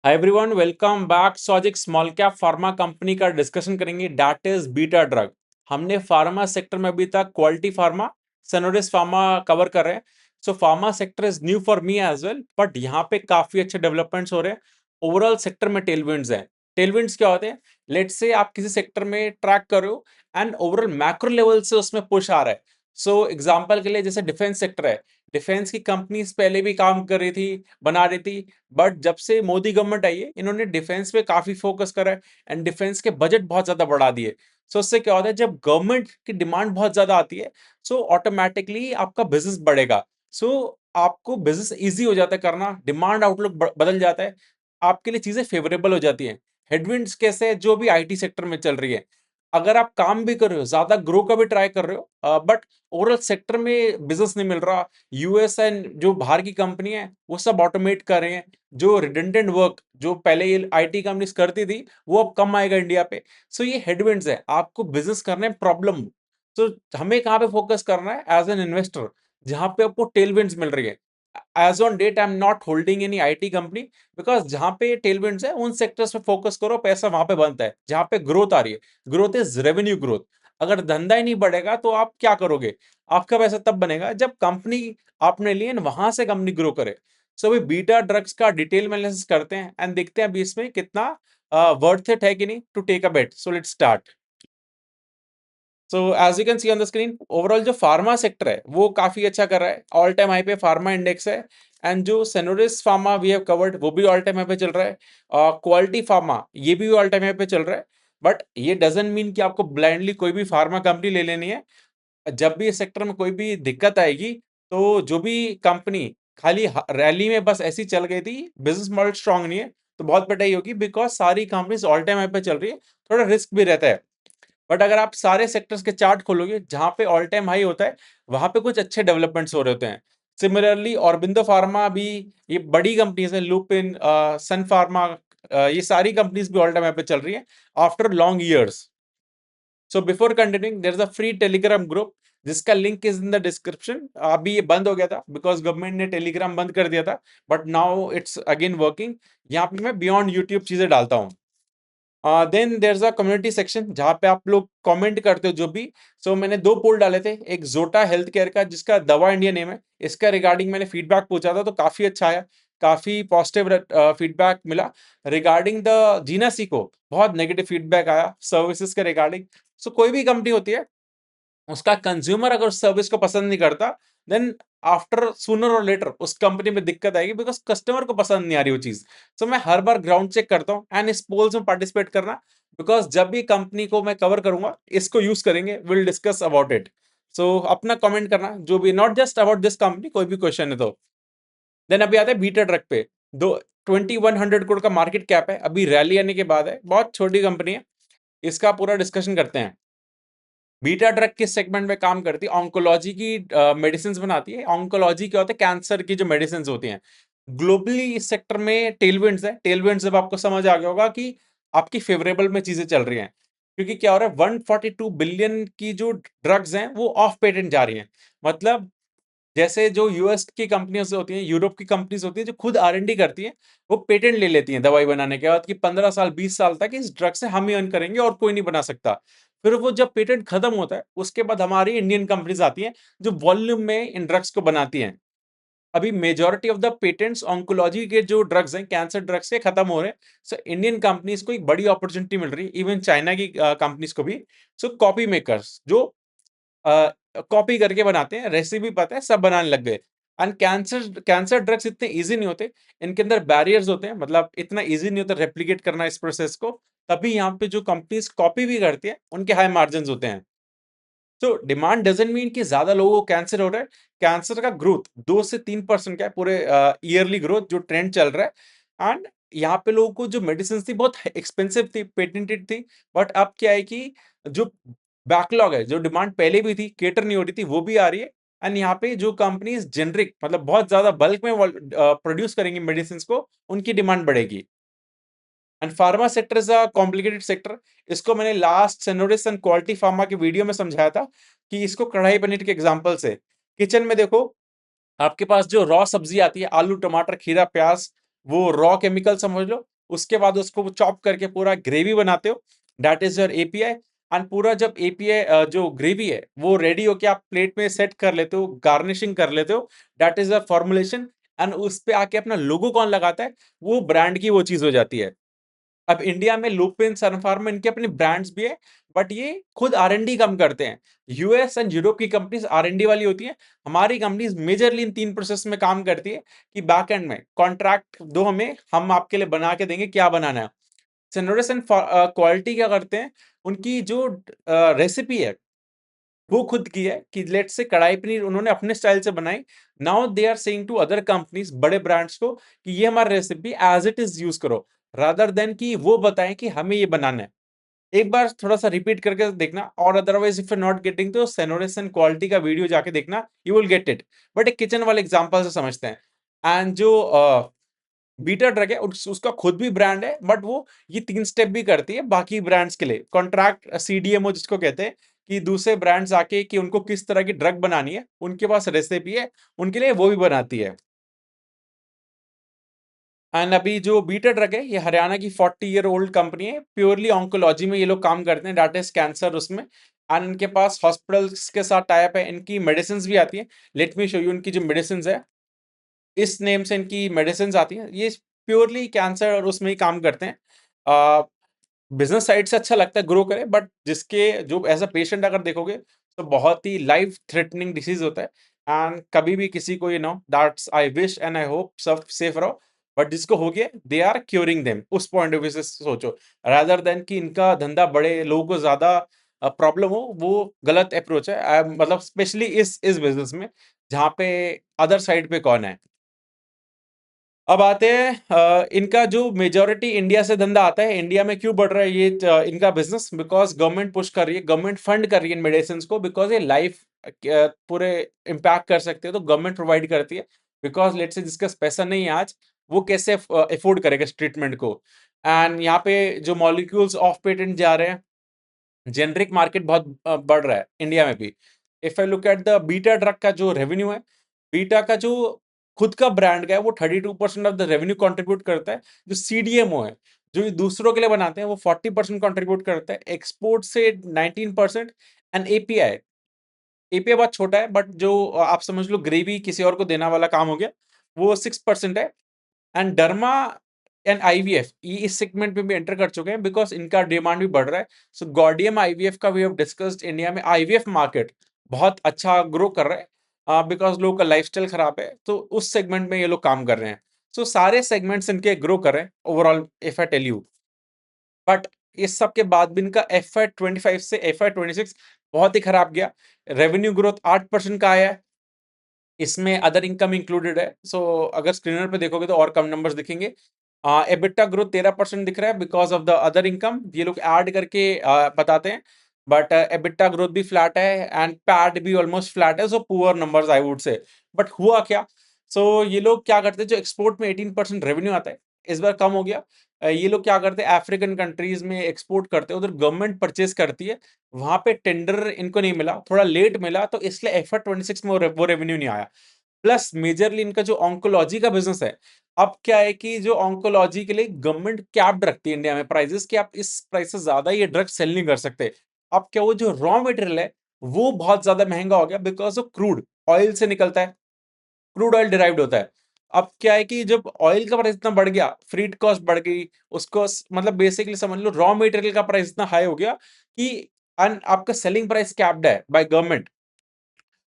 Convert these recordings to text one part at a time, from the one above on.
हाय everyone, welcome back. So आज एक small cap pharma company का डिस्कशन करेंगे, दैट इज बीटा ड्रग। हमने फार्मा सेक्टर में अभी तक Quality pharma, Senores pharma cover कर रहे हैं। So pharma sector is new for me as well, but यहाँ पे काफी अच्छे डेवलपमेंट्स हो रहे हैं। ओवरऑल सेक्टर में टेलविंड्स हैं। टेलविंड्स क्या होते हैं? लेट्स से आप किसी सेक्टर में ट्रैक कर रहे हो एंड ओवरऑल मैक्रो लेवल से उसमें पुश आ रहा है। सो एग्जाम्पल के लिए जैसे डिफेंस सेक्टर है, डिफेंस की कंपनीज पहले भी काम कर रही थी, बना रही थी, बट जब से मोदी गवर्नमेंट आई है, इन्होंने डिफेंस पे काफी फोकस करा है एंड डिफेंस के बजट बहुत ज्यादा बढ़ा दिए। सो उससे क्या होता है, जब गवर्नमेंट की डिमांड बहुत ज्यादा आती है, सो ऑटोमेटिकली आपका बिजनेस बढ़ेगा। सो आपको बिजनेस इजी हो जाता है करना, डिमांड आउटलुक बदल जाता है, आपके लिए चीजें फेवरेबल हो जाती हैं। हेडविंड्स कैसे है? जो भी आईटी सेक्टर में चल रही है, अगर आप काम भी कर रहे हो, ज्यादा ग्रो का भी ट्राई कर रहे हो, बट ओवरऑल सेक्टर में बिजनेस नहीं मिल रहा, यूएस एंड जो बाहर की कंपनी है वो सब ऑटोमेट कर रहे हैं, जो रिडंडेंट वर्क जो पहले ये आईटी कंपनीज करती थी वो अब कम आएगा इंडिया पे। सो ये हेडविंड्स है, आपको बिजनेस करने में प्रॉब्लम। तो हमें कहाँ पे फोकस करना है एज एन इन्वेस्टर? जहां पे आपको टेलविंड्स मिल रही है। As on date I am not holding any IT company, because जहां पे टेलविंड्स है उन सेक्टर्स पे फोकस करो, पैसा वहां पे बनता है जहां पे ग्रोथ आ रही है। Growth is revenue growth. अगर धंधा ही नहीं बढ़ेगा तो आप क्या करोगे? आपका पैसा तब बनेगा जब कंपनी आपने ली वहां से कंपनी ग्रो करे। सो अभी बीटा ड्रग्स का डिटेल में एनालिसिस करते हैं एंड देखते हैं अभी इसमें कितना वर्थ इट है कि नहीं to take a bet. So let's start. So as you can see on the screen, overall जो फार्मा सेक्टर है वो काफी अच्छा कर रहा है, ऑल टाइम हाई पे फार्मा इंडेक्स है। एंड जो Senores pharma we have covered वो भी ऑल टाइम हाई पे चल रहा है। क्वालिटी फार्मा ये भी ऑल टाइम हाई पे चल रहा है। बट ये डजंट मीन कि आपको ब्लाइंडली कोई भी फार्मा कंपनी ले लेनी है। जब भी इस सेक्टर में कोई भी दिक्कत आएगी, तो जो भी कंपनी खाली रैली में बस ऐसी चल गई थी, बिजनेस मॉडल स्ट्रांग नहीं है, तो बहुत पिटाई होगी, बिकॉज सारी कंपनीज ऑल टाइम हाई पे चल रही है। थोड़ा रिस्क भी रहता है। बट अगर आप सारे सेक्टर्स के चार्ट खोलोगे, जहां पे ऑल टाइम हाई होता है वहां पे कुछ अच्छे डेवलपमेंट्स हो रहे होते हैं। सिमिलरली ऑरबिंदो फार्मा भी, ये बड़ी कंपनीज है, लुपिन, सन फार्मा, ये सारी कंपनीज भी ऑल टाइम हाई पे चल रही है after long years. So before continuing, there is a free Telegram group जिसका link is in the description. अभी ये बंद हो गया था बिकॉज गवर्नमेंट ने टेलीग्राम बंद कर दिया था, but now it's again working. यहाँ पे मैं बियॉन्ड यूट्यूब चीजें डालता हूँ। Then there is a community section जहाँ पे आप लोग कमेंट करते हो जो भी। सो मैंने दो पोल डाले थे, एक जोटा हेल्थ केयर का जिसका दवा इंडिया नेम है, इसका रिगार्डिंग मैंने फीडबैक पूछा था तो काफी अच्छा आया, काफी पॉजिटिव फीडबैक मिला। रिगार्डिंग द जीना को बहुत नेगेटिव फीडबैक आया सर्विसेज के रिगार्डिंग। सो कोई भी कंपनी होती है, उसका कंज्यूमर अगर उस सर्विस को पसंद नहीं करता, देन आफ्टर सूनर और लेटर उस कंपनी में दिक्कत आएगी, बिकॉज कस्टमर को पसंद नहीं आ रही वो चीज। सो मैं हर बार ग्राउंड चेक करता हूँ एंड इस पोल्स में पार्टिसिपेट करना, बिकॉज जब भी कंपनी को मैं कवर करूंगा इसको यूज करेंगे, विल डिस्कस अबाउट इट। सो अपना कमेंट करना जो भी, not just about this company, कोई भी क्वेश्चन है तो। देन अभी आता है बीटा ट्रक पे। दो 2100 करोड़ का मार्केट कैप है, अभी रैली आने के बाद है, बहुत छोटी कंपनी है। इसका पूरा डिस्कशन करते हैं। बीटा ड्रग किस सेगमेंट में काम करती है? ऑन्कोलॉजी की मेडिसिन बनाती है। ऑन्कोलॉजी क्या होता है? कैंसर की जो मेडिसिन होती हैं। ग्लोबली इस सेक्टर में टेलविंड्स है। टेलविंड्स जब आपको समझ आ गया होगा कि आपकी फेवरेबल में चीजें चल रही हैं, क्योंकि क्या हो रहा है, 142 बिलियन की जो ड्रग्स हैं वो ऑफ पेटेंट जा रही हैं। मतलब जैसे जो यूएस की कंपनीज होती हैं, यूरोप की कंपनीज होती हैं जो खुद आर&डी करती हैं, वो पेटेंट ले लेती हैं दवाई बनाने के बाद कि 15 साल 20 साल तक इस ड्रग से हम ही अर्न करेंगे और कोई नहीं बना सकता। फिर वो जब पेटेंट खत्म होता है उसके बाद हमारी इंडियन कंपनीज आती हैं जो वॉल्यूम में इन ड्रग्स को बनाती हैं। अभी majority of the patents oncology के जो ड्रग्स हैं, कैंसर ड्रग्स से खत्म हो रहे हैं। सो इंडियन कंपनीज को एक बड़ी अपॉर्चुनिटी मिल रही है, इवन चाइना की कंपनीज को भी। सो कॉपी मेकर्स जो कॉपी करके बनाते हैं, रेसिपी पता है, सब बनाने लग गए। एंड कैंसर कैंसर ड्रग्स इतने इजी नहीं होते, इनके अंदर बैरियर्स होते हैं, मतलब इतना इजी नहीं होता रेप्लिकेट करना इस प्रोसेस को। तभी यहाँ पे जो कंपनीज कॉपी भी करती है उनके हाई मार्जिन होते हैं। तो डिमांड डजंट मीन कि ज्यादा लोगों को कैंसर हो रहा है। कैंसर का ग्रोथ 2 से 3% का है पूरे ईयरली ग्रोथ जो ट्रेंड चल रहा है। एंड यहाँ पे लोगों को जो मेडिसिन थी बहुत एक्सपेंसिव थी, पेटेंटेड थी, बट अब क्या है कि जो बैकलॉग है, जो डिमांड पहले भी थी केटर नहीं हो रही थी, वो भी आ रही है। एंड यहाँ पे जो कंपनीज जेनरिक मतलब बहुत ज्यादा बल्क में प्रोड्यूस करेंगी मेडिसिन को, उनकी डिमांड बढ़ेगी। And pharma sector is a complicated sector. इसको मैंने लास्ट सेनोरिस एंड क्वालिटी फार्मा की वीडियो में समझाया था कि इसको कढ़ाई पनीर के एग्जांपल से। किचन में देखो, आपके पास जो रॉ सब्जी आती है, आलू टमाटर खीरा प्याज, वो रॉ केमिकल समझ लो। उसके बाद उसको चॉप करके पूरा ग्रेवी बनाते हो, that is your API. And पूरा जब एपीआई जो ग्रेवी है वो रेडी होके आप प्लेट में सेट कर लेते हो, गार्निशिंग कर लेते हो, that is the formulation. And उस पे आके अपना लोगो कौन लगाता है? वो ब्रांड की वो चीज़ हो जाती है। अब इंडिया में लुपिन, सनफार्मा इनके अपने ब्रांड्स भी है, बट ये खुद आर-एन-डी कम करते हैं। यूएस एंड यूरोप की कंपनीज़ आर-एन-डी वाली होती हैं। हमारी कंपनीज़ मेजरली इन 3 प्रोसेस में काम करती है कि बैक एंड में कॉन्ट्रैक्ट दो हमें, हम आपके लिए बना के देंगे क्या बनाना है। सेनोरिस एंड क्वालिटी क्या करते हैं, उनकी जो रेसिपी है वो खुद की है कि लेट्स से कढ़ाई पनीर उन्होंने अपने स्टाइल से बनाई। Now they are saying to other companies, बड़े ब्रांड्स को, कि ये हमारी recipe as it is use करो, रादर देन कि वो बताएं कि हमें ये बनाना है। एक बार थोड़ा-सा रिपीट करके देखना, और otherwise if you are not getting तो सेनोरिस एंड क्वालिटी का वीडियो जाके देखना, you will get it. But एक किचन वाले एग्ज़ाम्पल से समझते हैं। एंड जो बीटा ड्रग है उसका खुद भी ब्रांड है, बट वो ये 3 स्टेप भी करती है बाकी ब्रांड्स के लिए। कॉन्ट्रैक्ट सीडीएमओ जिसको कहते हैं, कि दूसरे ब्रांड्स आके कि उनको किस तरह की ड्रग बनानी है, उनके पास रेसिपी है, उनके लिए वो भी बनाती है। एंड अभी जो बीटा ड्रग है, ये हरियाणा की 40 ईयर ओल्ड कंपनी है। प्योरली ऑन्कोलॉजी में ये लोग काम करते हैं, दैट इज़ कैंसर उसमें। एंड इनके पास हॉस्पिटल्स के साथ टाई अप है, इनकी मेडिसिन्स भी आती हैं। लेट मी शो यू इनकी जो मेडिसिन्स है, इस नेम से इनकी मेडिसिन्स आती हैं। ये प्योरली कैंसर और उसमें ही काम करते हैं। अ, बिज़नेस साइड से अच्छा लगता है ग्रो करे, बट जिसके जो एज़ अ पेशेंट अगर देखोगे, तो बहुत ही लाइफ थ्रेटनिंग डिसीज़ होता है। एंड कभी भी किसी को that's I wish and I hope सब सेफ रहो। बट जिसको हो गया, दे आर क्यूरिंग देम, उस पॉइंट ऑफ व्यू से सोचो, रादर देन कि इनका धंधा बढ़े, लोगों को ज़्यादा प्रॉब्लम हो, वो गलत अप्रोच है। मतलब स्पेशली इस बिज़नेस में, जहाँ पे अदर साइड पे कौन है। अब आते हैं इनका जो मेजॉरिटी इंडिया से धंधा आता है। इंडिया में क्यों बढ़ रहा है ये इनका बिजनेस? बिकॉज गवर्नमेंट पुश कर रही है, गवर्नमेंट फंड कर रही है इन मेडिसिन को, बिकॉज ये लाइफ पूरे इम्पैक्ट कर सकते हैं, तो गवर्नमेंट प्रोवाइड करती है। बिकॉज लेट से जिसका पैसा नहीं है आज, वो कैसे अफोर्ड करेगा इस ट्रीटमेंट को। एंड यहाँ पे जो मॉलिक्यूल्स ऑफ पेटेंट जा रहे हैं, जेनरिक मार्केट बहुत बढ़ रहा है इंडिया में भी। If I look at the beta drug का जो रेवेन्यू है, बीटा का जो खुद का ब्रांड का है, वो 32% ऑफ द रेवेन्यू कंट्रीब्यूट करता है। जो सीडीएमओ है, जो ये दूसरों के लिए बनाते हैं, वो 40% कंट्रीब्यूट करता है। एक्सपोर्ट से 19%। एंड एपीआई, एपीआई बहुत छोटा है, बट जो आप समझ लो ग्रेवी किसी और को देना वाला काम हो गया, वो 6% है। एंड डर्मा एंड आईवीएफ ये इस सेगमेंट में भी एंटर कर चुके हैं, बिकॉज इनका डिमांड भी बढ़ रहा है। सो गॉर्डियम आईवीएफ का वी हैव डिस्कस्ड, इंडिया में आईवीएफ मार्केट बहुत अच्छा ग्रो कर रहा है, बिकॉज लोगों का लाइफस्टाइल खराब है, तो उस सेगमेंट में ये लोग काम कर रहे हैं। सो सारे सेगमेंट्स इनके ग्रो कर रहे हैं overall, if I tell you. But इस सब के बाद भी इनका एफ आई 25 से एफ आई 26 बहुत ही खराब गया। रेवेन्यू ग्रोथ 8% का आया है, इसमें अदर इनकम इंक्लूडेड है। सो अगर स्क्रीनर पे देखोगे तो और कम नंबर्स दिखेंगे। एबिटा ग्रोथ 13% दिख रहा है because of the other income, ये लोग ऐड करके बताते हैं। बट एबिटा ग्रोथ भी फ्लैट है, एंड पैट भी ऑलमोस्ट फ्लैट है, so poor numbers I would say. But हुआ क्या? सो ये लोग क्या करते हैं, जो एक्सपोर्ट में 18% रेवेन्यू आता है, इस बार कम हो गया। ये लोग क्या करते हैं, अफ्रीकन कंट्रीज में एक्सपोर्ट करते हैं, उधर गवर्नमेंट परचेज करती है, वहां पे टेंडर इनको नहीं मिला, थोड़ा लेट मिला, तो इसलिए एफ 26 में वो रेवेन्यू नहीं आया। प्लस मेजरली इनका जो ऑन्कोलॉजी का बिजनेस है, अब क्या है कि जो ऑन्कोलॉजी के लिए गवर्नमेंट कैप्ड रखती है इंडिया में प्राइसेस, कि आप इस प्राइस से ज्यादा ये ड्रग सेल नहीं कर सकते। अब क्या, वो जो रॉ मटेरियल है, वो बहुत ज्यादा महंगा हो गया, बिकॉज ऑफ क्रूड ऑयल से निकलता है, क्रूड ऑयल डिराइव्ड होता है। अब क्या है कि जब ऑयल का प्राइस इतना बढ़ गया, फ्रीट कॉस्ट बढ़ गई, उसको मतलब बेसिकली समझ लो रॉ मटेरियल का प्राइस इतना हाई हो गया कि आपका सेलिंग प्राइस कैप्ड है बाय गवर्नमेंट।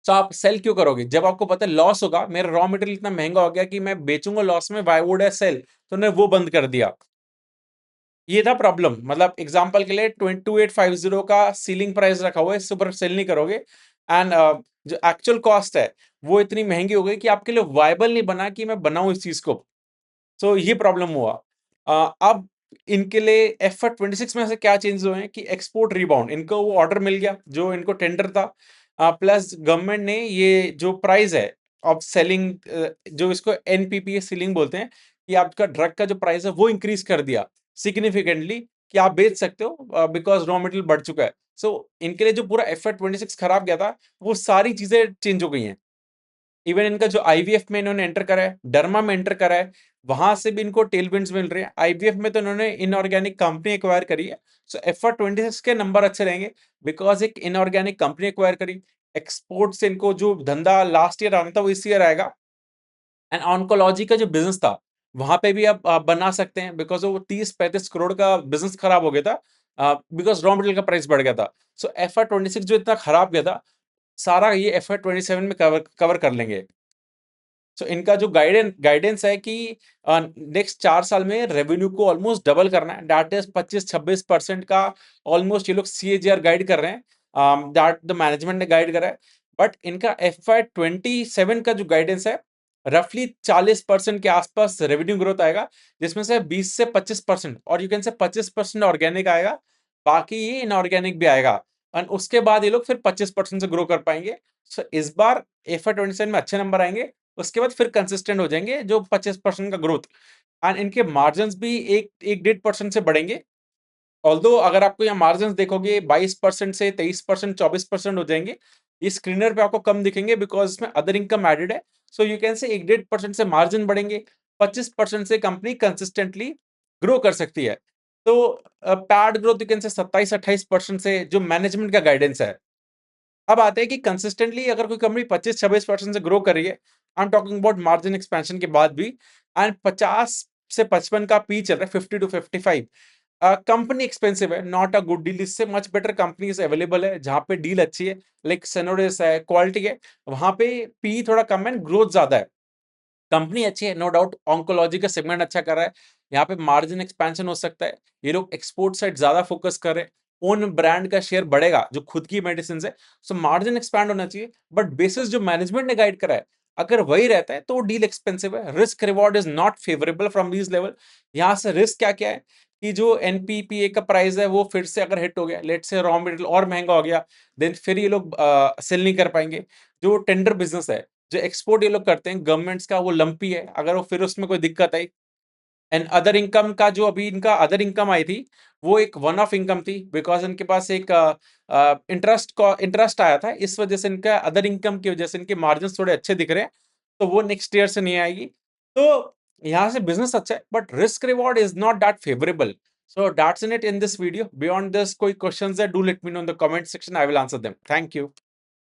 तो आप सेल क्यों करोगे जब आपको पता है लॉस होगा? मेरा रॉ मटेरियल इतना महंगा हो गया कि मैं बेचूंगा लॉस में, व्हाई वुड आई सेल? तो उन्होंने वो बंद कर दिया। ये था प्रॉब्लम। मतलब एग्जांपल के लिए 2850 का सीलिंग प्राइस रखा हुआ है, इससे ऊपर सेल नहीं करोगे। एंड जो एक्चुअल कॉस्ट है, वो इतनी महंगी हो गई कि आपके लिए वायबल नहीं बना कि मैं बनाऊं इस चीज को। सो ये प्रॉब्लम हुआ। अब इनके लिए एफ 26 में से क्या चेंज हुए हैं कि एक्सपोर्ट रिबाउंड, इनको वो ऑर्डर मिल गया जो इनको टेंडर था। प्लस गवर्नमेंट ने ये जो प्राइस है ऑफ सेलिंग, जो इसको एनपीपी सीलिंग बोलते हैं, कि आपका ड्रग का जो प्राइस है वो इंक्रीज कर दिया सिग्निफिकेंटली, कि आप बेच सकते हो बिकॉज रॉ मटेरियल बढ़ चुका है। सो इनके लिए जो पूरा एफ 26 खराब गया था, वो सारी चीजें चेंज हो गई हैं। इवन इनका जो आईवीएफ में इन्होंने एंटर करा है, डर्मा में एंटर करा है, वहां से भी इनको टेलविंड्स मिल रहे हैं। आईवीएफ में तो इन्होंने इनऑर्गेनिक कंपनी एक्वायर करी है, सो एफआर 26 के नंबर अच्छे रहेंगे बिकॉज एक इनऑर्गेनिक कंपनी एक्वायर करी। एक्सपोर्ट से इनको जो धंधा लास्ट ईयर आना था वो इस ईयर आएगा। एंड ऑन्कोलॉजी का जो बिजनेस था वहां पे भी आप बना सकते हैं बिकॉज वो 30-35 करोड़ का बिजनेस खराब हो गया था बिकॉज रॉ मटेरियल का प्राइस बढ़ गया था। सो एफआर 26 जो इतना खराब गया था, सारा ये एफआर 27 में कवर कर लेंगे। सो इनका जो गाइडेंस है कि नेक्स्ट 4 साल में रेवेन्यू को ऑलमोस्ट डबल करना है, दैट इज 25-26% का ऑलमोस्ट ये लोग सीएजीआर गाइड कर रहे हैं, दैट द मैनेजमेंट ने गाइड करा है। बट इनका एफआई 27 का जो गाइडेंस है, रफली 40% के आसपास रेवेन्यू ग्रोथ आएगा, जिसमें से 20 से 25% और यू कैन से 25% ऑर्गेनिक आएगा, बाकी ये इनऑर्गेनिक भी आएगा। और उसके बाद ये लोग फिर 25% से ग्रो कर पाएंगे। सो इस बार एफआई 27 में अच्छे नंबर आएंगे, उसके बाद फिर कंसिस्टेंट हो जाएंगे जो 25% का ग्रोथ। एंड इनके मार्जिन भी 1-1.5% से बढ़ेंगे। ऑल्दो अगर आपको यहाँ मार्जिन देखोगे 22% से 23%, 24% हो जाएंगे। ये स्क्रीनर पे आपको कम दिखेंगे बिकॉज इसमें अदर इनकम एडेड है। सो यू कैन से 1-1.5% से मार्जिन बढ़ेंगे, 25% से कंपनी कंसिस्टेंटली ग्रो कर सकती है। तो pad growth you can say 27-28% से जो मैनेजमेंट का गाइडेंस है। अब आते हैं कि कंसिस्टेंटली अगर कोई कंपनी 25-26% से ग्रो कर रही है, I am talking about margin expansion के बाद भी, एंड 50 से 55 का पी चल रहा है, 50 टू 55, कंपनी एक्सपेंसिव है, नॉट अ गुड डील। इससे मच बेटर कंपनीज अवेलेबल है जहां पे डील अच्छी है, लाइक सेनोरिस है, क्वालिटी है, वहां पे पी थोड़ा कम है, ग्रोथ ज्यादा है। कंपनी अच्छी है, नो डाउट। ऑन्कोलॉजी का सेगमेंट अच्छा कर रहा है, यहाँ पे मार्जिन एक्सपेंशन हो सकता है। ये लोग एक्सपोर्ट साइड ज्यादा फोकस कर रहे हैं, ओन ब्रांड का शेयर बढ़ेगा जो खुद की मेडिसिन है, सो मार्जिन एक्सपैंड होना चाहिए। बट बेसिस जो मैनेजमेंट ने गाइड करा है, अगर वही रहता है तो डील एक्सपेंसिव है, risk reward is not favourable from these level. यहाँ से रिस्क क्या क्या है कि जो एनपीपीए का प्राइस है वो फिर से अगर हिट हो गया, लेट से रॉ मटेरियल और महंगा हो गया, देन फिर ये लोग सेल नहीं कर पाएंगे। जो टेंडर बिजनेस है, जो एक्सपोर्ट ये लोग करते हैं गवर्नमेंट्स का, वो लंपी है, अगर वो फिर उसमें कोई दिक्कत आई। एंड अदर इनकम का जो अभी इनका अदर इनकम आई थी, वो एक वन ऑफ इनकम थी बिकॉज इनके पास एक इंटरेस्ट आया था, इस वजह से इनका अदर इनकम की वजह से इनके मार्जिन थोड़े अच्छे दिख रहे हैं। तो वो नेक्स्ट ईयर से नहीं आएगी। तो यहाँ से बिजनेस अच्छा है but risk reward is not that favourable. So that's in it in this video. Beyond this कोई क्वेश्चंस है, do let me know in the comment section, I will answer them. Thank you.